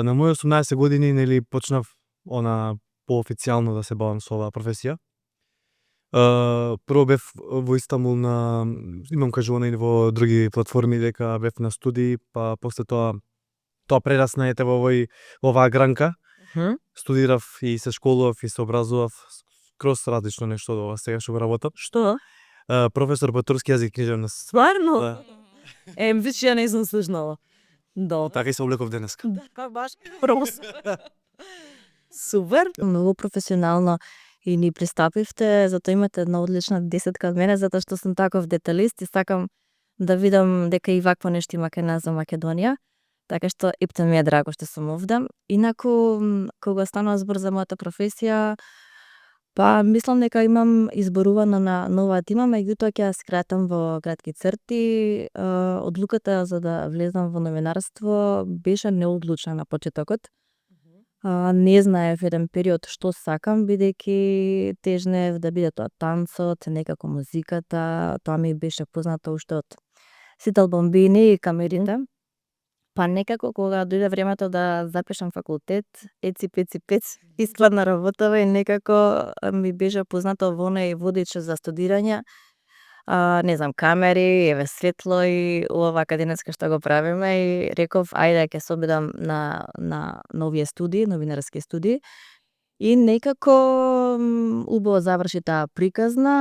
На мои 18 години, нели, почнав поофицијално да се бавам со оваа професија. Прво бев во Истанбул имам кажувано и во други платформи дека бев на студии, па после тоа прерасна во оваа гранка. Студирав и се школував и се образував скроз различно нешто од ова сега што го работам. Што? Професор по турски јазик и книжевност. Стварно? Да. Вич ја не сум слушнала. Да. Така и се облеков денеска. Па баш супер, многу професионално и ни пристапивте, затоа имате една одлична десетка од мене, затоа што сум таков деталист и сакам да видам дека и вакво нешто има кај нас за Македонија. Така што епте ми е драго што сум овде. Инаку, кога станува збор за мојата професија, па мислам дека имам изборувано на нова тема, меѓутоа ќе ја скратам во кратки црти. Одлуката за да влезам во новинарство беше неодлучна на почетокот. Не знаев еден период што сакам, бидејќи тежнев да биде тоа танцот, некако музиката, тоа ми беше познато уште од сите бомбини и камерите. Па некако кога дојде времето да запишам факултет, еци-пеци-пец, искладна работава и некако ми беше познато во оној водич за студирање. Не знам, камери, еве светло и ова академска што го правиме и реков ајде ќе се обидам на овие студии, новинарски студии. И некако убаво заврши таа приказна.